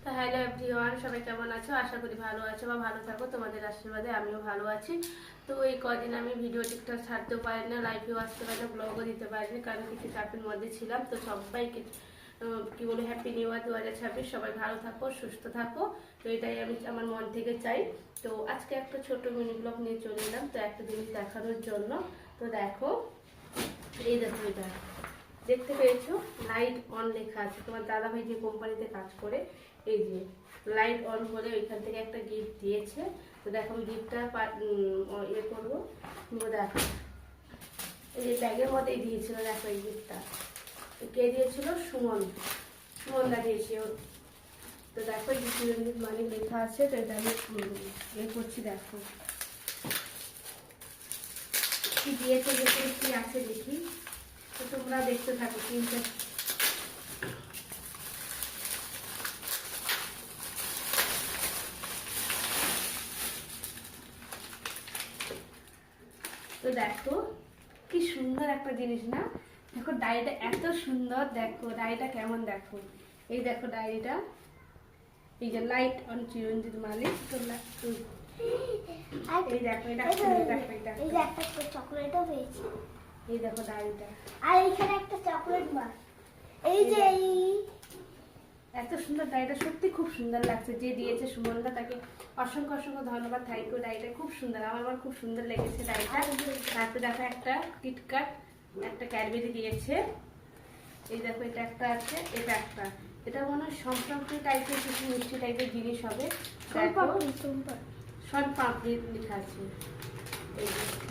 তো hello everyone, সবাই কেমন আছো? আশা করি ভালো আছো বা ভালো থাকো। তোমাদের আশীর্বাদে আমিও ভালো আছি। তো এই কদিন আমি ভিডিও ঠিকঠাক ছাড়তেও পারিনি, লাইভেও আসতে পারিনি, ব্লগও দিতে পারিনি, কারণ কিছু চাপের মধ্যে ছিলাম। তো সবাইকে কি বলে হ্যাপি নিউ ইয়ার 2026। সবাই ভালো থাকো, সুস্থ থাকো। তো এটাই আমি আমার মন থেকে চাই। তো আজকে একটা ছোট মিনি ব্লগ নিয়ে চলে এলাম, তো একটা জিনিস দেখানোর জন্য। তো দেখো, এই দেখো, এটা দেখতে পেয়েছো, লাইট অন লেখা আছে। তোমার দাদাভাই যে কোম্পানিতে কাজ করে, এই যে লাইট অন হলে ওইখান থেকে একটা গিফট দিয়েছে। তো দেখো আমি গিফটটা ইয়ে করবো, দেখো এই যে ব্যাগের মধ্যেই দিয়েছিল। দেখো এই গিফটটা কে দিয়েছিল? সুমনদা দিয়েছিল। তো দেখো এই চিরঞ্জিত মানি লেখা আছে। তো এটা আমি ইয়ে করছি, দেখো কি দিয়েছে, দেখে কি আছে দেখি। তো তোমরা দেখতে থাকো কিন্তু। তো দেখো কি সুন্দর একটা জিনিস না? দেখো ডায়েরিটা এত সুন্দর, দেখো ডায়েরিটা কেমন, দেখো এই দেখো ডায়েরিটা, এই যে লাইট অন চিরঞ্জিত মালিক। তো এই দেখো এটা, এই যে একটা চকলেটও পেয়েছি। এই দেখো ডায়েরিটা, আর এখানে একটা চকলেট বার। এই যে এত সুন্দর ডায়েরিটা, সত্যি খুব সুন্দর লাগছে। যে দিয়েছে সুমনদা, তাকে অসংখ্য অসংখ্য ধন্যবাদ। Thank you. ডায়েরিটা খুব সুন্দর, আমার খুব সুন্দর লেগেছে ডায়েরিটা। তারপরে দেখো একটা কিটক্যাট, একটা ক্যাডবেরি দিয়েছে। এই দেখো এটা একটা আছে, এটা একটা, এটা মনে হয় সম্পর্কি টাইপের কিছু মিষ্টি টাইপের জিনিস হবে। দেখো শন পাপড়ি লেখা আছে, এই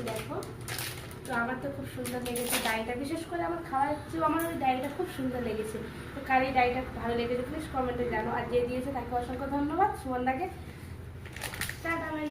দেখো। তো আমার তো খুব সুন্দর লেগেছে ডায়েরিটা, বিশেষ করে আমার খাওয়ার চেয়েও আমার ওই ডায়েরিটা খুব সুন্দর লেগেছে। তো কার এই ডায়েরিটা ভালো লেগেছে প্লিজ কমেন্টে জানো। আর যে দিয়েছে তাকে অসংখ্য ধন্যবাদ, সুমনদাকে।